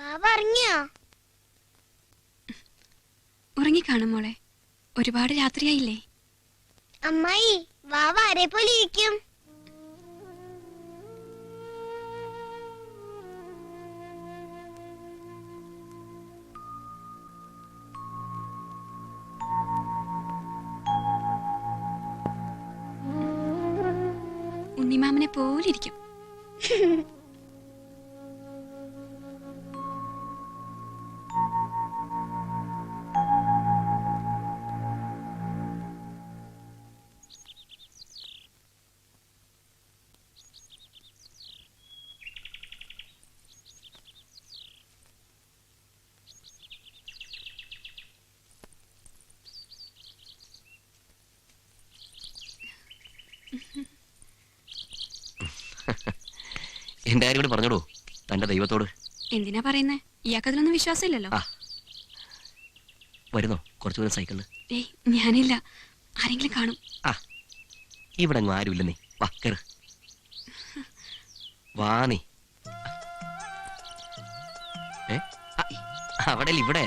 വാവ ഇറങ്ങിയോ? ഉറങ്ങിക്കാണും മോളെ, ഒരുപാട് രാത്രിയായില്ലേ. അമ്മായി, വാവ ആരെ പോലെ ഇരിക്കും? ഉണ്ണിമാമനെ പോലിരിക്കും. എന്റെ കാര്യം കൂടി പറഞ്ഞോളൂ തന്റെ ദൈവത്തോട്. എന്തിനാ പറയുന്നേ? ഇയാൾക്കതിലൊന്നും വിശ്വാസമില്ലല്ലോ. വരുന്നോ കുറച്ചു ദൂരം സൈക്കിളില്? ഏയ്, ഞാനില്ല. ആരെങ്കിലും കാണും. ഇവിടെ അങ്ങ് ആരുമില്ല. നീ വാ കേറ്. വാ നീ. അവിടെ ഇവിടെ.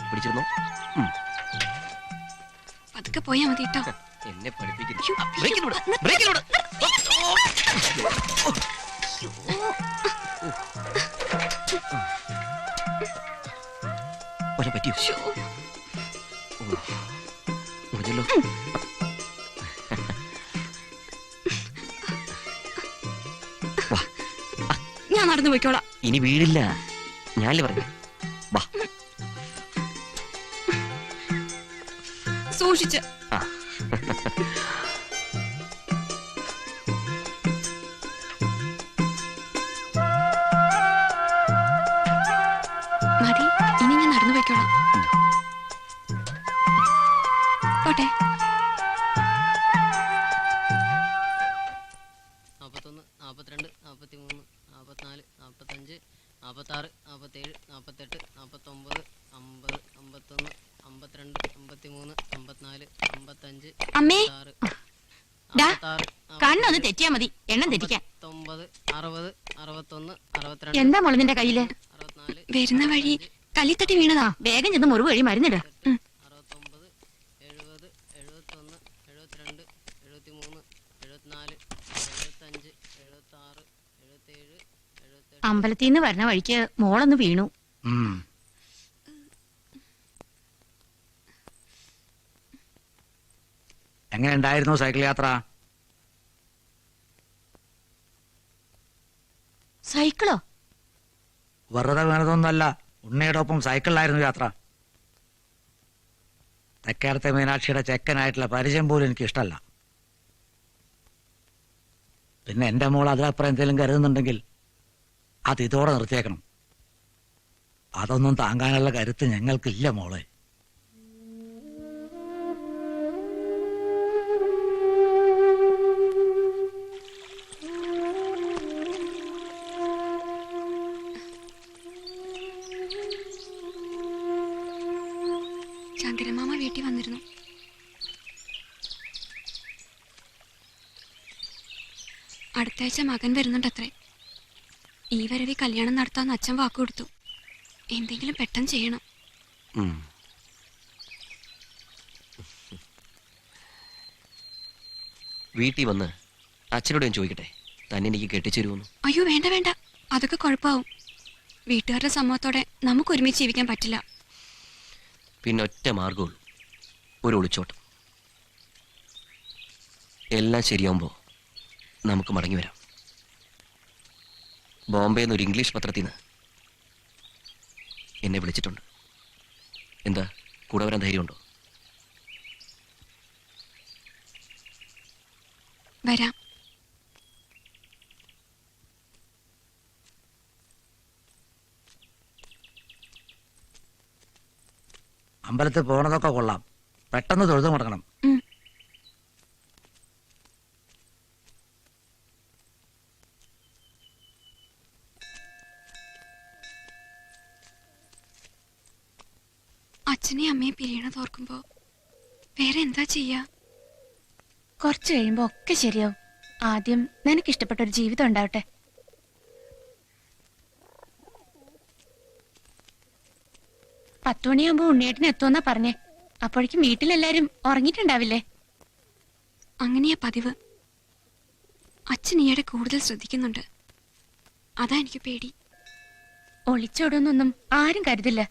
പിടിച്ചിരുന്നോ? പതുക്കെ പോയാ മതി കേട്ടോ. എന്നെ പഠിപ്പിക്കുന്നു. പറ്റിയോ? മുറിഞ്ഞല്ലോ. ഞാൻ നടന്നു പോയിക്കോളാം. ഇനി വീടില്ല. ഞാനല്ലേ പറഞ്ഞു. വാ. സൂക്ഷിച്ച്. മതി, ഇനി ഞാൻ നടന്നു പോയിക്കോളാം. പോട്ടെ. 41, 42, 43, 44, 45, 46, 47, 48, 49, 50, 51, 52, 53, 54, 55. അമ്മേ, കണ്ണൊന്ന് തെറ്റിയാ മതി, എണ്ണം തെറ്റിക്കാൻ. 59, 60, 61, 62. എന്താ മോളെ നിന്റെ കയ്യില്? 64. വരുന്ന വഴി കല്ലിത്തട്ടി വീണതാ. വേഗം ചെന്ന് മുറിവ് വഴി മരുന്നിട. 69, 70, 71, 72, 73, 74, 75, 76, 77, 78. അമ്പലത്തിൽ നിന്ന് വരുന്ന വഴിക്ക് മോളൊന്ന് വീണു. എങ്ങനെ ഉണ്ടായിരുന്നു സൈക്കിൾ യാത്ര? സൈക്കിളോ? വെറുതെ വീണതൊന്നുമല്ല, ഉണ്ണിയുടെ ഒപ്പം സൈക്കിളിലായിരുന്നു യാത്ര. തെക്കേടത്തെ മീനാക്ഷിയുടെ ചെക്കനായിട്ടുള്ള പരിചയം പോലും എനിക്ക് ഇഷ്ടമല്ല. പിന്നെ എന്റെ മോൾ അതിലപ്പുറം എന്തെങ്കിലും കരുതുന്നുണ്ടെങ്കിൽ അത് ഇതോടെ നിർത്തിയേക്കണം. അതൊന്നും താങ്ങാനുള്ള കരുത്ത് ഞങ്ങൾക്കില്ല മോളെ. ശങ്കരമാമ വീട്ടിൽ വന്നിരുന്നു. അടുത്താഴ്ച മകൻ വരുന്നുണ്ടത്രേ. ഈ വരവി കല്യാണം നടത്താൻ അച്ഛൻ വാക്കു കൊടുത്തു. എന്തെങ്കിലും പെട്ടെന്ന് ചെയ്യണം. വീട്ടിൽ വന്ന് അച്ഛനോട് ഞാൻ ചോദിക്കട്ടെ, തന്നെ എനിക്ക് കെട്ടിച്ചേരുമെന്ന്? അയ്യോ, വേണ്ട വേണ്ട, അതൊക്കെ കുഴപ്പമാവും. വീട്ടുകാരുടെ സമ്മതത്തോടെ നമുക്ക് ഒരുമിച്ച് ജീവിക്കാൻ പറ്റില്ല. പിന്നെ ഒറ്റ മാർഗമുള്ളൂ, ഒരു ഒളിച്ചോട്ടം. എല്ലാം ശരിയാവുമ്പോൾ നമുക്ക് മടങ്ങി വരാം. ബോംബെയിൽ നിന്ന് ഒരു ഇംഗ്ലീഷ് പത്രത്തിൽ നിന്ന് എന്നെ വിളിച്ചിട്ടുണ്ട്. എന്താ, കൂടെ വരാൻ ധൈര്യമുണ്ടോ? വരാം. അമ്പലത്തിൽ പോണതൊക്കെ കൊള്ളാം, പെട്ടെന്ന് തൊഴുതു മുടങ്ങണം. അച്ഛനെ അമ്മയെ പിരിയണത് ഓർക്കുമ്പോ വേറെ എന്താ ചെയ്യാ? കുറച്ചു കഴിയുമ്പോ ഒക്കെ ശരിയാവും. ആദ്യം നിനക്കിഷ്ടപ്പെട്ട ഒരു ജീവിതം ഉണ്ടാവട്ടെ. പത്തുമണിയാകുമ്പോ ഉണ്ണിയേട്ടന് എത്തുമെന്നാ പറഞ്ഞേ. അപ്പോഴേക്കും വീട്ടിലെല്ലാരും ഉറങ്ങിയിട്ടുണ്ടാവില്ലേ? അങ്ങനെയാ പതിവ്. അച്ഛൻ ഈയിടെ കൂടുതൽ ശ്രദ്ധിക്കുന്നുണ്ട്. അതാ എനിക്ക് പേടി. ഒളിച്ചോടുന്നൊന്നും ആരും കരുതില്ല.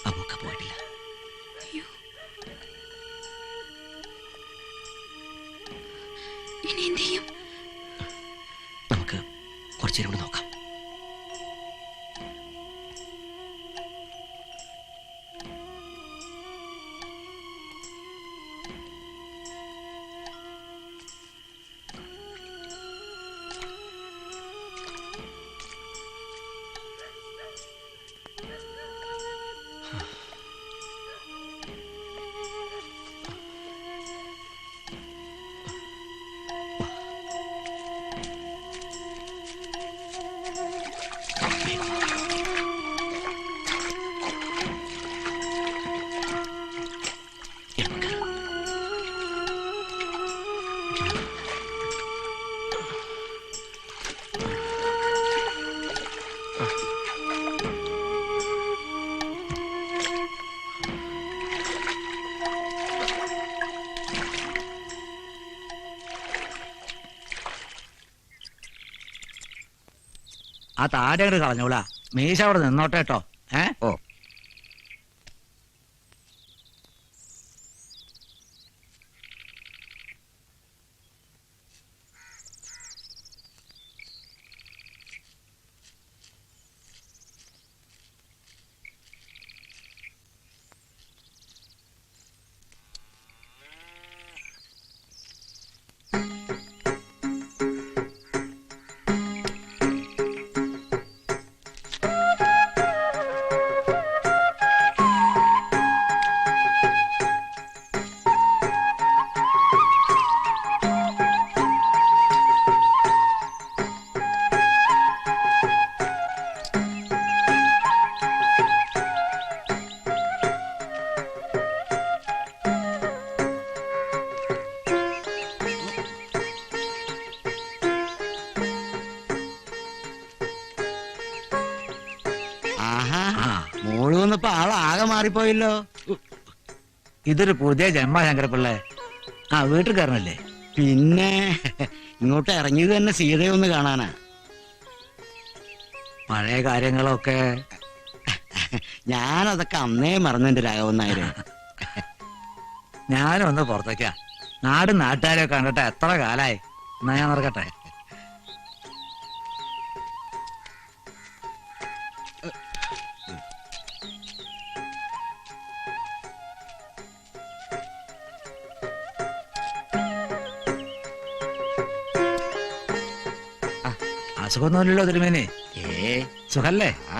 അമ്മൂക്ക പോയിട്ടില്ല. ഇനി എന്ത് ചെയ്യും? നമുക്ക് കുറച്ചു നേരം കൂടെ നോക്കാം. ആ താടി അങ്ങോട്ട് കളഞ്ഞോളാ. മീശ അവിടെ നിന്നോട്ടെ കേട്ടോ. ഓ മോള് വന്നപ്പോ ആളാകെ മാറിപ്പോയല്ലോ. ഇതൊരു പുതിയ ജന്മ ശങ്കരപ്പിള്ളേ. ആ വീട്ടിൽ കയറണല്ലേ? പിന്നെ ഇങ്ങോട്ട് ഇറങ്ങിയത് തന്നെ സീതയെ ഒന്ന് കാണാനാ. പഴയ കാര്യങ്ങളൊക്കെ ഞാനതൊക്കെ അന്നേ മറന്നെന്റെ രാഘവന്നായര്. ഞാനും ഒന്ന് പുറത്തേക്കാ. നാടും നാട്ടുകാരെ കണ്ടിട്ട് എത്ര കാലായി. എന്നാ ഞാൻ നടക്കട്ടെ. അസുഖമൊന്നുമില്ലല്ലോ തിരുമേനി? ഏ സുഖല്ലേ? ആ